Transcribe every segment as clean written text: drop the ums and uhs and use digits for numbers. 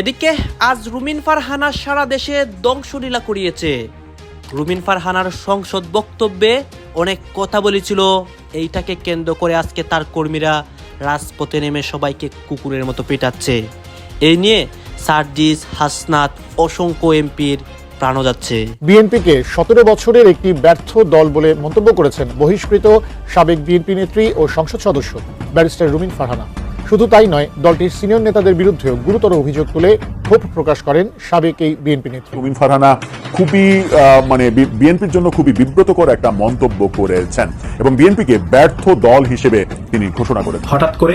এদিকে আজ রুমিন ফারহানা সারা দেশে ধ্বংসলীলা করিয়েছে। রুমিন ফারহানার সংসদ বক্তব্যে অনেক কথা বলেছিল, এইটাকে কেন্দ্র করে আজকে তার কর্মীরা রাজপথে নেমে সবাইকে কুকুরের মতো পেটাচ্ছে। এই নিয়ে সার্জিস, হাসনাত, অসংখ্য এমপির প্রাণও যাচ্ছে। বিএনপিকে 17 বছরের একটি ব্যর্থ দল বলে মন্তব্য করেছেন বহিষ্কৃত সাবেক বিএনপি নেত্রী ও সংসদ সদস্য ব্যারিস্টার রুমিন ফারহানা। শুধু তাই নয়, দলটির সিনিয়র নেতাদের বিরুদ্ধেও গুরুতর অভিযোগ তুলে ক্ষোভ প্রকাশ করেন সাবেক এই বিএনপি নেত্রী। রুমিন ফারহানা খুবই বিএনপির জন্য খুবই বিব্রতকর একটা মন্তব্য করেছেন এবং বিএনপিকে ব্যর্থ দল হিসেবে তিনি ঘোষণা করেছেন। হঠাৎ করে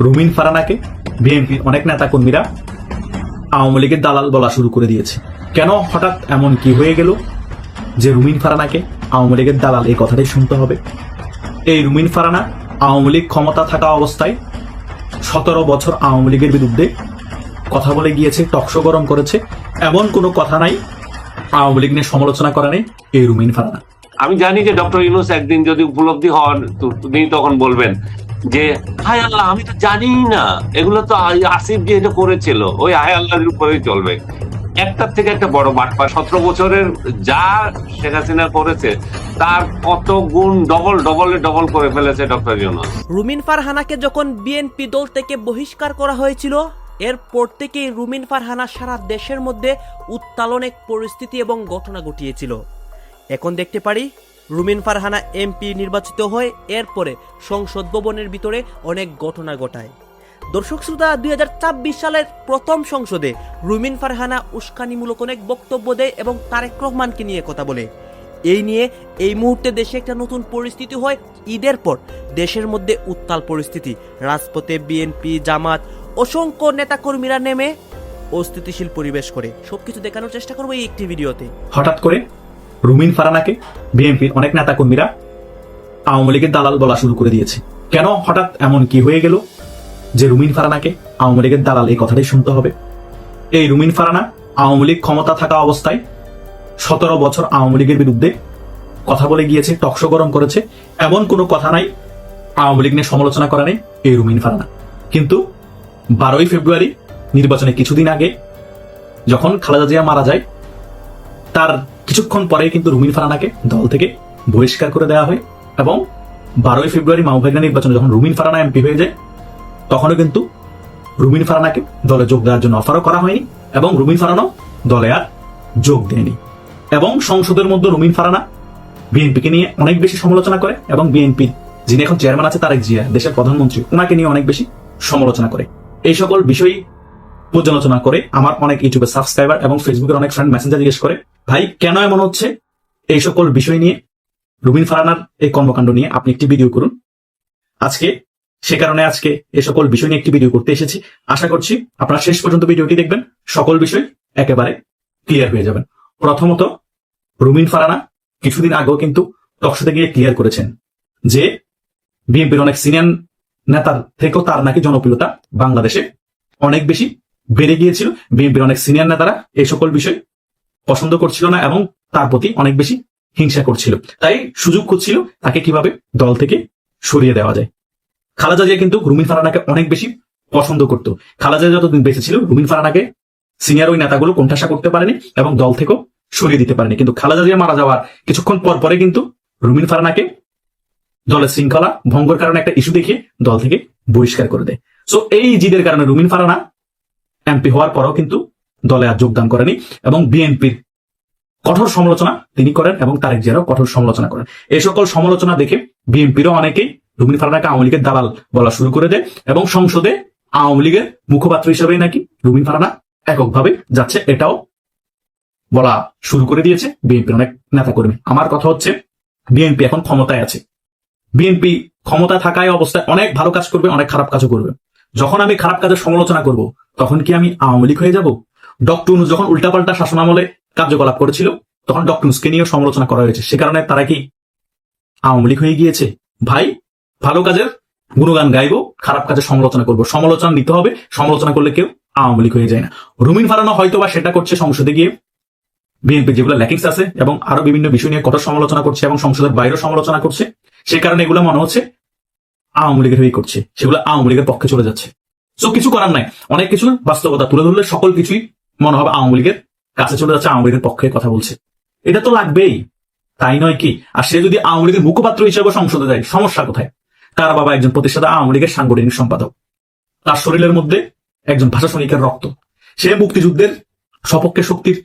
রুমিন ফারহানাকে বিএনপির অনেক নেতা কর্মীরা আওয়ামী লীগের দালাল বলা শুরু করে দিয়েছে। কেন হঠাৎ এমন কি হয়ে গেল যে রুমিন ফারহানাকে আওয়ামী লীগের দালাল, এই কথাটাই শুনতে হবে। এই রুমিন ফারহানা আওয়ামী লীগ ক্ষমতা থাকা অবস্থায় 17 বছর আওয়ামী লীগের বিরুদ্ধে কথা বলে গিয়েছে, টকশো গরম করেছে। এমন কোনো কথা নাই আওয়ামী লীগ নিয়ে সমালোচনা করে নেই এই রুমিন ফারহানা। আমি জানি যে ডক্টর ইউনূস একদিন যদি উপলব্ধি হন তিনি তখন বলবেন যে হায় আল্লাহ, আমি তো জানি না, এগুলো তো আসিফ যে এটা করেছিল, ওই হায় আল্লাহর উপরেই চলবে। একটার থেকে একটা বড় বাটপার, 17 বছরের যা শেখ হাসিনা করেছে তার কত গুণ ডবল করে ফেলেছে ডক্টর ইউনূস। রুমিন ফারহানাকে যখন বিএনপি দল থেকে বহিষ্কার করা হয়েছিল, এরপর থেকেই রুমিন ফারহানা সারা দেশের মধ্যে উত্তালন এক পরিস্থিতি এবং ঘটনা ঘটিয়েছিল। এখন দেখতে পারি রুমিন ফারহানা এমপি নির্বাচিত হয়, এরপরে সংসদ ভবনের ভিতরে অনেক ঘটনা ঘটায়। দর্শক শ্রোতা, 2024 সালের প্রথম সংসদে রুমিন ফারহানা উস্কানিমূলক অনেক বক্তব্য দেয় এবং তারেক রহমানকে নিয়ে কথা বলে। এই নিয়ে এই মুহূর্তে দেশে একটা নতুন পরিস্থিতি হয়। ঈদের পর দেশের মধ্যে উত্তাল পরিস্থিতি, রাজপথে বিএনপি, জামাত, অসংখ্য নেতাকর্মীরা নেমে অস্থিতিশীল পরিবেশ করে। সবকিছু দেখানোর চেষ্টা করবো এই একটি ভিডিওতে। হঠাৎ করে রুমিন ফারহানাকে বিএনপির অনেক নেতা কর্মীরা আওয়ামী লীগের দালাল বলা শুরু করে দিয়েছে। কেন হঠাৎ এমন কি হয়ে গেল যে রুমিন ফারহানাকে আওয়ামী লীগের দালাল, এই কথাটাই শুনতে হবে। এই রুমিন ফারহানা আওয়ামী লীগ ক্ষমতা থাকা অবস্থায় 17 বছর আওয়ামী লীগের বিরুদ্ধে কথা বলে গিয়েছে, টকশো গরম করেছে। এমন কোনো কথা নাই আওয়ামী লীগ নিয়ে সমালোচনা করা নেই এই রুমিন ফারহানা। কিন্তু 12ই ফেব্রুয়ারি নির্বাচনে কিছুদিন আগে যখন খালেদা জিয়া মারা যায়, তার কিছুক্ষণ পরে কিন্তু রুমিন ফারহানাকে দল থেকে বহিষ্কার করে দেওয়া হয় এবং 12ই ফেব্রুয়ারি মাওবাগা নির্বাচনে যখন রুমিন ফারহানা এমপি হয়ে যায়, তখনও কিন্তু রুমিন ফারহানাকে দলে যোগ দেওয়ার জন্য অফারও করা হয়নি এবং রুমিন ফারহানাও দলে আর যোগ দেয়নি। এবং সংসদের মধ্যে রুমিন ফারহানা বিএনপিকে নিয়ে অনেক বেশি সমালোচনা করে এবং বিএনপির যিনি এখন চেয়ারম্যান আছে তারেক জিয়া, দেশের প্রধানমন্ত্রী, ওনাকে নিয়ে অনেক বেশি সমালোচনা করে। এই সকল বিষয় পর্যালোচনা করে আমার অনেক ইউটিউবের সাবস্ক্রাইবার এবং ফেসবুকের অনেক ফ্রেন্ড মেসেঞ্জার জিজ্ঞেস করে, ভাই কেন এমন হচ্ছে? এই সকল বিষয় নিয়ে রুমিন ফারহানার এই কর্মকাণ্ড নিয়ে আপনি একটি ভিডিও করুন। সে কারণে আজকে এই সকল বিষয় নিয়ে একটি ভিডিও করতে এসেছি। আশা করছি আপনারা শেষ পর্যন্ত ভিডিওটি দেখবেন, সকল বিষয় একেবারে ক্লিয়ার হয়ে যাবেন। প্রথমত, রুমিন ফারহানা কিছুদিন আগেও কিন্তু টকশোতে গিয়ে ক্লিয়ার করেছেন যে বিএনপির অনেক সিনিয়র নেতার থেকেও তার নাকি জনপ্রিয়তা বাংলাদেশে অনেক বেশি বেড়ে গিয়েছিল। বিএনপির অনেক সিনিয়র নেতারা এই সকল বিষয় পছন্দ করছিল না এবং তার প্রতি অনেক বেশি হিংসা করছিল, তাই সুযোগ খুঁজছিল তাকে কিভাবে দল থেকে সরিয়ে দেওয়া যায়। খালেদা জিয়া কিন্তু রুমিন ফারহানাকে অনেক বেশি পছন্দ করতো। খালেদা জিয়া যতদিন বেঁচে ছিল রুমিন ফারহানাকে সিনিয়র ওই নেতাগুলো কোণঠাসা করতে পারেনি এবং দল থেকেও সরিয়ে দিতে পারেনি। কিন্তু খালেদা জিয়া মারা যাওয়ার কিছুক্ষণ পর পরে কিন্তু রুমিন ফারহানাকে দলের শৃঙ্খলা ভঙ্গের কারণে একটা ইস্যু দেখিয়ে দল থেকে বহিষ্কার করে দেয়। সো এই জিদের কারণে রুমিন ফারহানা এমপি হওয়ার পরও কিন্তু দলে আর যোগদান করেনি এবং বিএনপির কঠোর সমালোচনা তিনি করেন এবং তারেক জিয়ারও কঠোর সমালোচনা করেন। এই সকল সমালোচনা দেখে বিএনপিরও অনেকেই রুমিন ফারহানাকে আওয়ামী লীগের দালাল বলা শুরু করে দেয় এবং সংসদে আওয়ামী লীগের মুখপাত্র হিসেবেই নাকি রুমিন ফারহানা এককভাবে যাচ্ছে, এটাও বলা শুরু করে দিয়েছে বিএনপির অনেক নেতাকর্মী। আমার কথা হচ্ছে, বিএনপি এখন ক্ষমতায় আছে। বিএনপি ক্ষমতা থাকায় অবস্থায় অনেক ভালো কাজ করবে, অনেক খারাপ কাজও করবে। যখন আমি খারাপ কাজের সমালোচনা করব, তখন কি আমি আওয়ামী লীগ হয়ে যাব? ডক্টর ইউনূস যখন উল্টাপাল্টা শাসনামলে কার্যকলাপ করেছিল, তখন ডক্টর ইউনূসকে নিয়েও সমালোচনা করা হয়েছে। সে কারণে তারা কি আওয়ামী লীগ হয়ে গিয়েছে? ভাই, ভালো কাজের গুণগান গাইবো, খারাপ কাজের সমালোচনা করবো। সমালোচনা নিতে হবে, সমালোচনা করলে কেউ আওয়ামী লীগ হয়ে যায় না। রুমিন ফারহানা হয়তো বা সেটা করছে সংসদে গিয়ে, বিএনপি যেগুলো ল্যাকিংস আছে এবং আরো বিভিন্ন বিষয় নিয়ে কঠোর সমালোচনা করছে এবং সংসদের বাইরেও সমালোচনা করছে। সে কারণে এগুলো মনে হচ্ছে আওয়ামী লীগের হয়ে করছে, সেগুলো আওয়ামী লীগের পক্ষে চলে যাচ্ছে। সো কিছু করার নাই, অনেক কিছু বাস্তবতা তুলে ধরলে সকল কিছুই মনে হবে আওয়ামী লীগের কাছে চলে যাচ্ছে, আওয়ামী লীগের পক্ষে কথা বলছে। এটা তো লাগবেই, তাই নয় কি? আর সে যদি আওয়ামী লীগের মুখপাত্র হিসেবে সংসদে যায়, সমস্যা কোথায়? তার বাবা একজন প্রতিষ্ঠাতা আওয়ামী লীগের সাংগঠনিক সম্পাদক, তার শরীরের মধ্যে একজন ভাষা সৈনিকের রক্ত। সে মুক্তিযুদ্ধের সপক্ষে শক্তির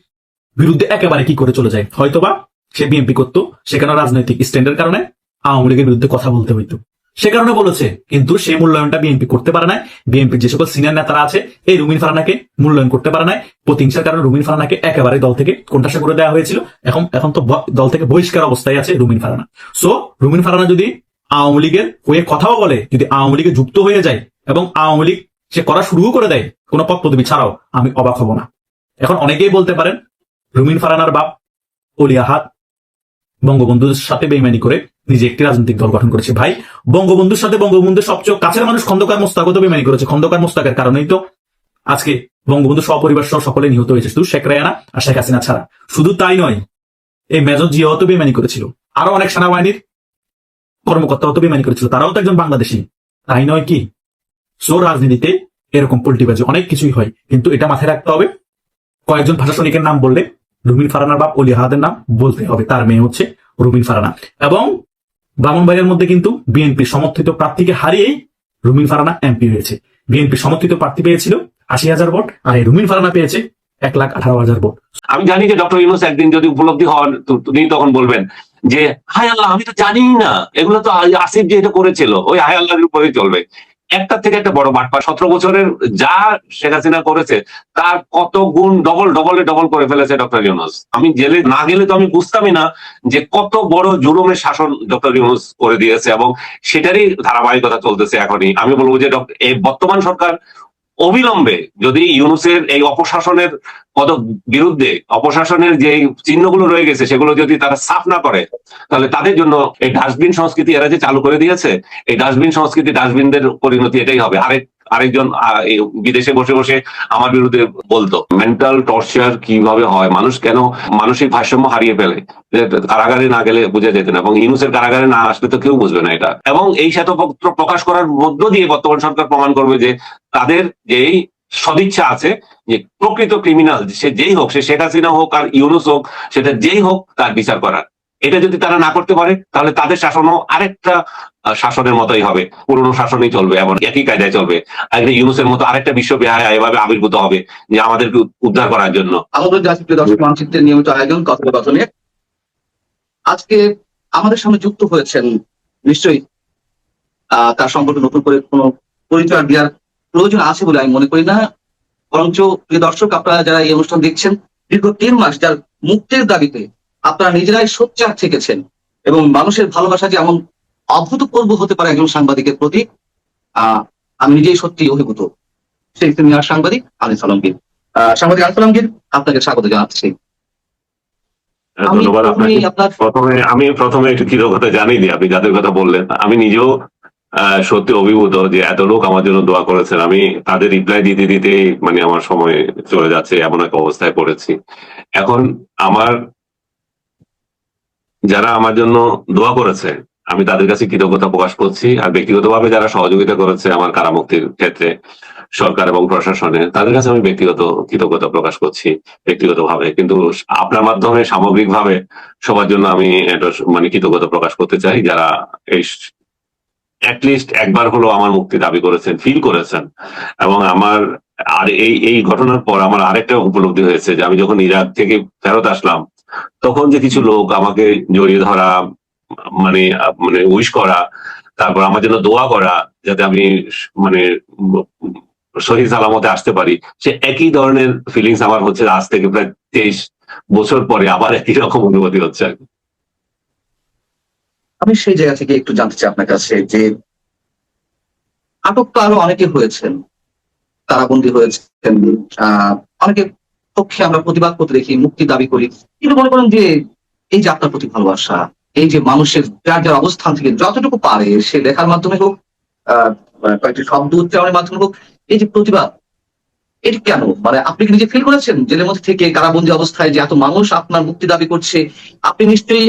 বিরুদ্ধে একেবারে কি করে চলে যায়? হয়তোবা সে বিএনপি করতো, সেখানে রাজনৈতিক স্ট্যান্ডের কারণে আওয়ামী লীগের বিরুদ্ধে কথা বলতে হইতো, সে কারণে বলেছে। কিন্তু সে মূল্যায়নটা বিএনপি করতে পারে না। বিএনপির যে সকল সিনিয়র নেতারা আছে, এই রুমিন ফারহানাকে মূল্যায়ন করতে পারে না। প্রতিহিংসার কারণে রুমিন ফারহানাকে একেবারে দল থেকে কোণঠাসা করে দেওয়া হয়েছিল। এখন তো দল থেকে বহিষ্কার অবস্থায় আছে রুমিন ফারহানা। সো রুমিন ফারহানা যদি আওয়ামী লীগের হয়ে কথাও বলে, যদি আওয়ামী লীগে যুক্ত হয়ে যায় এবং আওয়ামী লীগ সে করা শুরু করে দেয় কোনো পদ পদবি ছাড়াও, আমি অবাক হব না। এখন অনেকেই বলতে পারেন রুমিন ফারহানার বাপ অলি আহাদ বঙ্গবন্ধুর সাথে বেইমানি করে নিজে একটি রাজনৈতিক দল গঠন করেছে। ভাই, বঙ্গবন্ধুর সাথে বঙ্গবন্ধুর সবচেয়ে কাছের মানুষ খন্দকার মোস্তাকও তো বেইমানি করেছে। খন্দকার মোস্তাকের কারণেই তো আজকে বঙ্গবন্ধু সপরিবার সহ সকলে নিহত হয়েছে, শুধু শেখ রেহানা আর শেখ হাসিনা ছাড়া। শুধু তাই নয়, এই মেজর জিয়াও তো বেইমানি করেছিল, আরো অনেক সেনাবাহিনীর কর্মকর্তাও তো বেইমানি করেছিল, তারাও তো একজন বাংলাদেশী, তাই নয় কি? সো রাজনীতিতে এরকম পল্টিবাজি অনেক কিছুই হয়, কিন্তু এটা মাথায় রাখতে হবে, কয়েকজন ভাষা সৈনিকের নাম বললে রুমিন ফারহানার বাপ অলি আহাদের নাম বলতে হবে। তার মেয়ে হচ্ছে রুমিন ফারহানা। এবং ব্রাহ্মণবাড়িয়ার মধ্যে কিন্তু বিএনপি সমর্থিত প্রার্থীকে হারিয়েই রুমিন ফারহানা এমপি হয়েছে। বিএনপি সমর্থিত প্রার্থী পেয়েছিল 80,000 ভোট, আর এই রুমিন ফারহানা পেয়েছে 1,18,000 ভোট। আমি জানি যে ডক্টর ইউনূস একদিন যদি উপলব্ধি হন, তিনি তখন বলবেন যে হায় আল্লাহ, আমি তো জানি না, এগুলো তো আসিফ যে এটা করেছিল, ওই হায় আল্লাহর উপরেই চলবে। একটা থেকে একটা বড় বাটপা, 17 বছরের যা শেখ হাসিনা করেছে তার কত গুণ ডবল করে ফেলেছে ডক্টর ইউনূস। আমি জেলে না গেলে তো আমি বুঝতামই না যে কত বড় জুলুমের শাসন ডক্টর ইউনূস করে দিয়েছে, এবং সেটারই ধারাবাহিকতা চলতেছে এখনই। আমি বলবো যে এই বর্তমান সরকার অবিলম্বে যদি ইউনূসের এই অপশাসনের বিরুদ্ধে, অপশাসনের যে চিহ্নগুলো রয়ে গেছে সেগুলো যদি তারা সাফ না করে, তাহলে তাদের জন্য এই ডাস্টবিন সংস্কৃতি এরা যে চালু করে দিয়েছে, এই ডাস্টবিন সংস্কৃতি, ডাস্টবিনদের পরিণতি এটাই হবে। আরেকজন বিদেশে বসে বসে আমার বিরুদ্ধে বলতো মেন্টাল টর্চার কিভাবে হয়, মানুষ কেন মানসিক ভারসাম্য হারিয়ে ফেলে, কারাগারে না গেলে বোঝা যেত না, এবং ইউনূসের কারাগারে না আসলে তো কেউ বুঝবে না এটা। এবং এই শ্বেতপত্র প্রকাশ করার মধ্য দিয়ে বর্তমান সরকার প্রমাণ করবে যে তাদের যেই সদিচ্ছা আছে, যে প্রকৃত ক্রিমিনাল সে যেই হোক, সে শেখ হাসিনা হোক আর ইউনূস হোক, সেটা যেই হোক তার বিচার করার। এটা যদি তারা না করতে পারে, তাহলে তাদের শাসনও আরেকটা শাসনের মতোই হবে, পুরনো শাসনই চলবে, এমন একই কায়দায় চলবে। একটা ইউনূসের মতো আরেকটা বিশ্ব বেহায়া এভাবে আবির্ভূত হবে যে আমাদেরকে উদ্ধার করার জন্য। আমাদের জাতীয় দর্শক মানচিত্রের নিয়মিত আয়োজন কথোপকথনে আজকে আমাদের সামনে যুক্ত হয়েছেন, নিশ্চয়ই তার সম্পর্কে নতুন করে কোনো পরিচয় দেওয়ার প্রয়োজন আছে বলে আমি মনে করি না। বরঞ্চ প্রিয় দর্শক, আপনারা যারা এই অনুষ্ঠান দেখছেন, দীর্ঘ 3 মাস যার মুক্তির দাবিতে আপনারা নিজেরাই সোচ্চার থেকেছেন, এবং মানুষের ভালোবাসা যে এমন অভূতপূর্ব হতে পারে একজন সাংবাদিকের প্রতি, আমি নিজেই সত্যি অভিভূত। সেই সিনিয়র সাংবাদিক আনিস আলমগীর। সাংবাদিক আনিস আলমগীর, আপনাকে স্বাগত জানাচ্ছি। ধন্যবাদ আপনাকে। আমি প্রথমে একটু কৃতজ্ঞতা জানিয়ে দিই, আপনি যাদের কথা বললেন, আমি নিজেও সত্যি অভিভূত যে এত লোক আমার জন্য দোয়া করেছেন। আমি তাদের রিপ্লাই দিতে দিতে মানে আমার সময় চলে যাচ্ছে, এমন একটা অবস্থায় পড়েছি। এখন যারা আমার জন্য দোয়া করেছে, আমি তাদের কাছে কৃতজ্ঞতা প্রকাশ করছি। আর ব্যক্তিগতভাবে যারা সহযোগিতা করেছে আমার কারামুক্তির ক্ষেত্রে, সরকার এবং প্রশাসনে, তাদের কাছে আমি ব্যক্তিগত কৃতজ্ঞতা প্রকাশ করছি ব্যক্তিগতভাবে। কিন্তু আপনার মাধ্যমে সামগ্রিকভাবে সবার জন্য আমি এটা মানে কৃতজ্ঞতা প্রকাশ করতে চাই, যারা এই অ্যাটলিস্ট একবার হলো আমার মুক্তি দাবি করেছেন, ফিল করেছেন। এবং আমার আর এই ঘটনার পর আমার আরেকটা উপলব্ধি হয়েছে যে আমি যখন ইরাক থেকে ফেরত আসলাম, তখন যে কিছু লোক আমাকে জড়িয়ে ধরা, মানে উইশ করা, তারপর আমার জন্য দোয়া করা যাতে আমি মানে সহি সালামতে আসতে পারি, সে একই ধরনের ফিলিংস আমার হচ্ছে আজ থেকে প্রায় 23 বছর পরে আবার একই রকম অনুভূতি হচ্ছে। আমি সেই জায়গা থেকে একটু জানতে চাই আপনার কাছে যে আটক তো আরো অনেকে হয়েছেন, কারাবন্দী হয়েছেন, অনেকের পক্ষে আমরা প্রতিবাদ করতে দেখি, মুক্তি দাবি করি, কিন্তু মনে করেন যে এই যে আপনার প্রতি ভালোবাসা, এই যে মানুষের যার যার অবস্থান থেকে যতটুকু পারে সে লেখার মাধ্যমে হোক, কয়েকটি শব্দ উচ্চারণের মাধ্যমে হোক, এই যে প্রতিবাদ, এটি কেন? মানে আপনি কি নিজে ফিল করেছেন জেলের মধ্যে থেকে কারাবন্দী অবস্থায় যে এত মানুষ আপনার মুক্তি দাবি করছে? আপনি নিশ্চয়ই,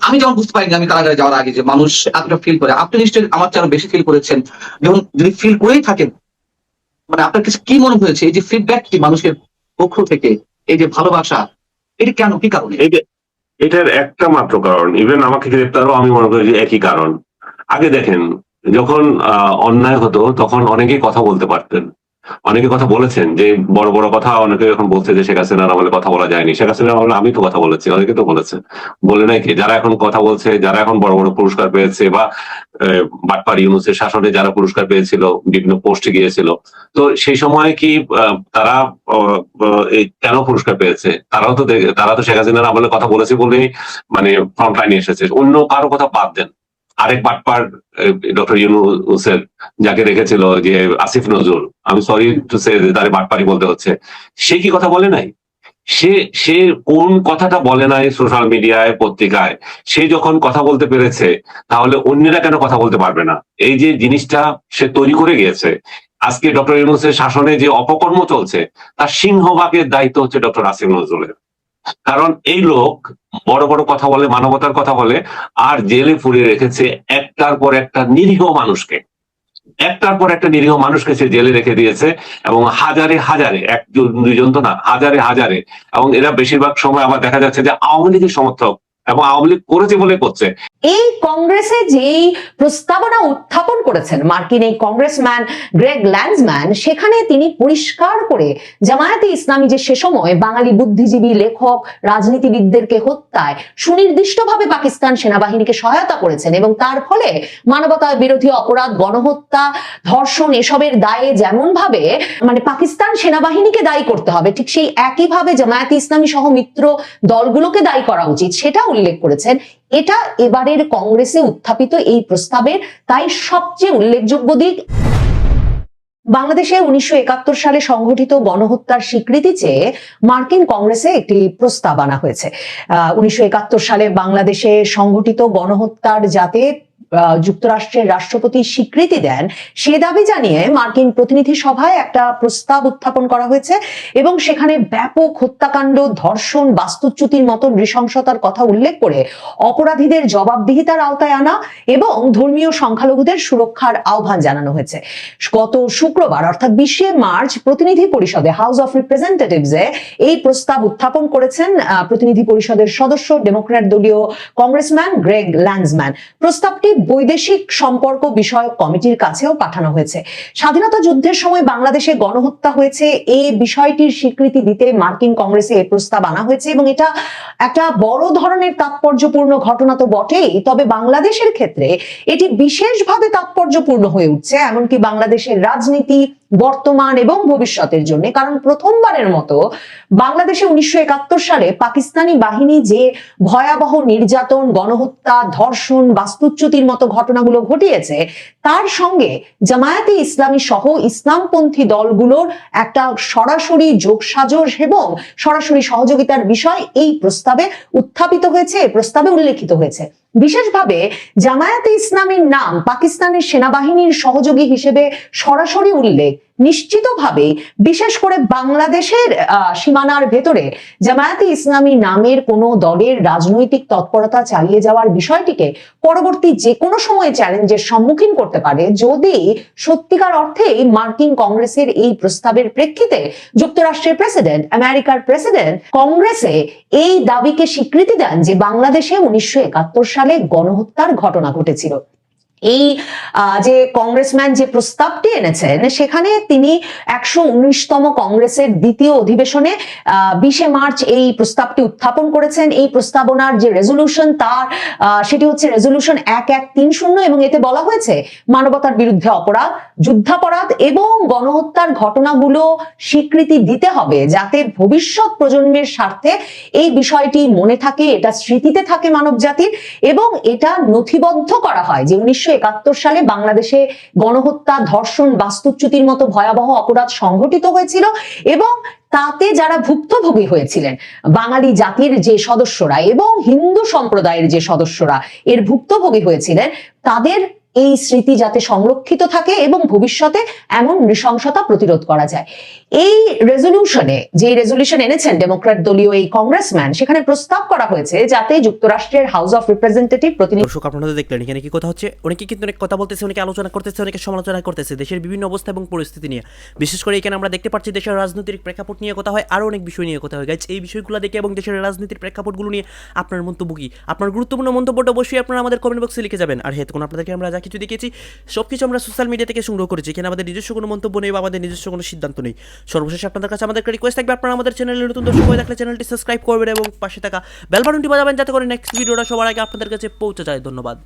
আমি যেমন বুঝতে পারিনি আমি কারাগারে যাওয়ার আগে যে মানুষ এতটা ফিল করে, আপনি নিশ্চয়ই আমার চেয়ে বেশি ফিল করেছেন। যখন যদি ফিল করেই থাকেন, মানে আপনার কাছে কি মনে হয়েছে এই যে ফিডব্যাকটি মানুষের পক্ষ থেকে, এই যে ভালোবাসা, এটা কেন, কি কারণে? এটার একটা মাত্র কারণ, ইভেন আমাকে গ্রেপ্তারও আমি মনে করি যে একই কারণ। আগে দেখেন, যখন অন্যায় হতো তখন অনেকেই কথা বলতে পারতেন, অনেকে কথা বলেছেন, যে বড় বড় কথা অনেকে এখন বলছে যে শেখ হাসিনার আমলে কথা বলা যায়নি। শেখ হাসিনার আমলে আমি তো কথা বলেছি, অনেকে তো বলেছে, বলে নাই কি? যারা এখন কথা বলছে, যারা এখন বড় বড় পুরস্কার পেয়েছে, বা বাটপার ইউনূসের শাসনে যারা পুরস্কার পেয়েছিল, বিভিন্ন পোস্টে গিয়েছিল, তো সেই সময় কি তারা কেন পুরস্কার পেয়েছে? তারা তো শেখ হাসিনার আমলে কথা বলেছে বলেই মানে ফ্রন্ট লাইনে এসেছে। অন্য কারো কথা বাদ দেন, আরেক বাটপার ডক্টর ইউনূসের, যাকে রেখেছিল যে আসিফ নজরুল, আমি সরি টু সে তার বাটপারি বলতে হচ্ছে, সে কি কথা বলে নাই? সে সে কোন কথাটা বলে নাই সোশ্যাল মিডিয়ায়, পত্রিকায়? সে যখন কথা বলতে পেরেছে, তাহলে অন্যরা কেন কথা বলতে পারবে না? এই যে জিনিসটা সে তৈরি করে গিয়েছে। আজকে ডক্টর ইউনূসের শাসনে যে অপকর্ম চলছে, তার সিংহভাগের দায়িত্ব হচ্ছে ডক্টর আসিফ নজরুলের। কারণ এই লোক বড় বড় কথা বলে, মানবতার কথা বলে, আর জেলে পুরিয়ে রেখেছে একটার পর একটা নিরীহ মানুষকে, একটার পর একটা নিরীহ মানুষকে সে জেলে রেখে দিয়েছে। এবং হাজারে হাজারে, একজন দুইজন তো না, হাজারে হাজারে, এবং এরা বেশিরভাগ সময় আবার দেখা যাচ্ছে যে আওয়ামী লীগের সমর্থক, এবং আওয়ামী লীগ করেছে বলে করছে। এই কংগ্রেসে যেই প্রস্তাবনা উত্থাপন করেছেন মার্কিন এই কংগ্রেসম্যান গ্রেগ ল্যান্ডসম্যান, সেখানে তিনি পরিষ্কার করে জামায়াতে ইসলামী যে সে সময় বাঙালি বুদ্ধিজীবী, লেখক, রাজনীতিবিদদেরকে হত্যায় সুনির্দিষ্টভাবে পাকিস্তান সেনাবাহিনীকে সহায়তা করেছেন, এবং তার ফলে মানবতা বিরোধী অপরাধ, গণহত্যা, ধর্ষণ এসবের দায়ে যেমন ভাবে মানে পাকিস্তান সেনাবাহিনীকে দায়ী করতে হবে, ঠিক সেই একইভাবে জামায়াতে ইসলামী সহ মিত্র দলগুলোকে দায়ী করা উচিত, সেটা উল্লেখ করেছেন। এটা এবারের কংগ্রেসে উত্থাপিত এই প্রস্তাবের তাই সবচেয়ে উল্লেখযোগ্য দিক। বাংলাদেশে 1971 সালে সংঘটিত গণহত্যার স্বীকৃতি চেয়ে মার্কিন কংগ্রেসে একটি প্রস্তাব আনা হয়েছে। 1971 সালে বাংলাদেশে সংঘটিত গণহত্যার যাতে যুক্তরাষ্ট্রের রাষ্ট্রপতি স্বীকৃতি দেন, সে দাবি জানিয়ে মার্কিন প্রতিনিধি সভায় একটা প্রস্তাব উত্থাপন করা হয়েছে, এবং সেখানে ব্যাপক হত্যাকাণ্ড, ধর্ষণ, বাস্তুচ্যুতির মতো নৃশংসতার কথা উল্লেখ করে অপরাধীদের জবাবদিহিতার আওতায় আনা এবং ধর্মীয় সংখ্যালঘুদের সুরক্ষার আহ্বান জানানো হয়েছে। গত শুক্রবার অর্থাৎ 20শে মার্চ প্রতিনিধি পরিষদে, হাউস অফ রিপ্রেজেন্টেটিভসে এই প্রস্তাব উত্থাপন করেছেন প্রতিনিধি পরিষদের সদস্য ডেমোক্র্যাট দলীয় কংগ্রেসম্যান গ্রেগ ল্যান্ডসম্যান। প্রস্তাবটি বৈদেশিক সম্পর্ক বিষয়ক কমিটির কাছেও পাঠানো হয়েছে। স্বাধীনতা যুদ্ধের সময় বাংলাদেশে গণহত্যা হয়েছে, এই বিষয়টির স্বীকৃতি দিতে মার্কিন কংগ্রেসে এই প্রস্তাব আনা হয়েছে, এবং এটা একটা বড় ধরনের তাৎপর্যপূর্ণ ঘটনা তো বটেই, তবে বাংলাদেশের ক্ষেত্রে এটি বিশেষভাবে তাৎপর্যপূর্ণ হয়ে উঠছে, এমনকি বাংলাদেশের রাজনীতি বর্তমান এবং ভবিষ্যতের জন্য। কারণ প্রথমবারের মতো বাংলাদেশে 1971 সালে পাকিস্তানি বাহিনী যে ভয়াবহ নির্যাতন, গণহত্যা, ধর্ষণ, বাস্তুচ্যুতির মতো ঘটনাগুলো ঘটিয়েছে, তার সঙ্গে জামায়াতে ইসলামী সহ ইসলামপন্থী দলগুলোর একটা সরাসরি যোগসাজশ এবং সরাসরি সহযোগিতার বিষয় এই প্রস্তাবে উত্থাপিত হয়েছে, এই প্রস্তাবে উল্লেখিত হয়েছে। বিশেষভাবে জামায়াতে ইসলামীর নাম পাকিস্তানের সেনাবাহিনীর সহযোগী হিসেবে সরাসরি উল্লেখ নিশ্চিতভাবে, বিশেষ করে বাংলাদেশের সীমানার ভেতরে জামায়াতে ইসলামী নামের কোনো দলের রাজনৈতিক তৎপরতা চালিয়ে যাওয়ার বিষয়টিকে পরবর্তী যে কোনো সময়ে চ্যালেঞ্জের সম্মুখীন করতে পারে, যদি সত্যিকার অর্থেই মার্কিন কংগ্রেসের এই প্রস্তাবের প্রেক্ষিতে যুক্তরাষ্ট্রের প্রেসিডেন্ট, আমেরিকার প্রেসিডেন্ট কংগ্রেসে এই দাবিকে স্বীকৃতি দেন যে বাংলাদেশে 1971 সালে গণহত্যার ঘটনা ঘটেছিল। এই যে কংগ্রেসম্যান যে প্রস্তাবটি এনেছেন, সেখানে তিনি 119তম কংগ্রেসের দ্বিতীয় অধিবেশনে 20শে মার্চ এই প্রস্তাবটি উত্থাপন করেছেন। এই প্রস্তাবনার যে রেজলিউশন, তার সেটি হচ্ছে রেজলিউশন 1130, এবং এতে বলা হয়েছে মানবতার বিরুদ্ধে অপরাধ, যুদ্ধাপরাধ এবং গণহত্যার ঘটনাগুলো স্বীকৃতি দিতে হবে, যাতে ভবিষ্যৎ প্রজন্মের স্বার্থে এই বিষয়টি মনে থাকে, এটা স্মৃতিতে থাকে মানব জাতির, এবং এটা নথিবদ্ধ করা হয় যে 1971 সালে বাংলাদেশে গণহত্যা, ধর্ষণ, বাস্তুচ্যুতির মতো ভয়াবহ অপরাধ সংঘটিত হয়েছিল, এবং তাতে যারা ভুক্তভোগী হয়েছিলেন, বাঙালি জাতির যে সদস্যরা এবং হিন্দু সম্প্রদায়ের যে সদস্যরা এর ভুক্তভোগী হয়েছিলেন, তাদের এই স্মৃতি যাতে সংরক্ষিত থাকে এবং ভবিষ্যতে এমন নৃশংসতা প্রতিরোধ করা যায়। এই রেজলিউশনে, যে রেজলিউশন এনেছেন ডেমোক্র্যাট দলীয় এই কংগ্রেসম্যান, সেখানে প্রস্তাব করা হয়েছে যাতে যুক্তরাষ্ট্রের হাউস অফ রিপ্রেজেন্টেটিভ প্রতিনিধি দর্শক, আপনারা তো দেখলেন এখানে কি কথা হচ্ছে। অনেকে কিন্তু অনেক কথা বলতেছে, অনেকে আলোচনা করতেছে, অনেকে সমালোচনা করতেছে দেশের বিভিন্ন অবস্থা এবং পরিস্থিতি নিয়ে। বিশেষ করে এখানে আমরা দেখতে পাচ্ছি দেশের রাজনৈতিক প্রেক্ষাপট নিয়ে কথা হয়, আরও অনেক বিষয় নিয়ে কথা হয়। গাইজ, এই বিষয়গুলো দেখে এবং দেশের রাজনীতির প্রেক্ষাপটগুলো নিয়ে আপনার মন্তব্য কি? আপনার গুরুত্বপূর্ণ মন্তব্যটা অবশ্যই আপনারা আমাদের কমেন্ট বক্সে লিখে যাবেন। আর হ্যাঁ, তখন আপনাদেরকে আমরা যা কিছু দেখিয়েছি সব কিছু আমরা সোশ্যাল মিডিয়া থেকে সংগ্রহ করেছি। এখানে আমাদের নিজস্ব কোনো মন্তব্য নেই বা আমাদের নিজস্ব কোনো সিদ্ধান্ত নেই। সর্বশেষে আপনাদের কাছে আমাদের রিকোয়েস্ট থাকবে, আপনারা আমাদের চ্যানেলে নতুন দর্শক হয়ে থাকলে চ্যানেলটি সাবস্ক্রাইব করবেন এবং পাশে থাকা বেল বাটনটি বাজাবেন যাতে করে নেক্সট ভিডিওটা সবার আগে আপনাদের কাছে পৌঁছে যায়। ধন্যবাদ।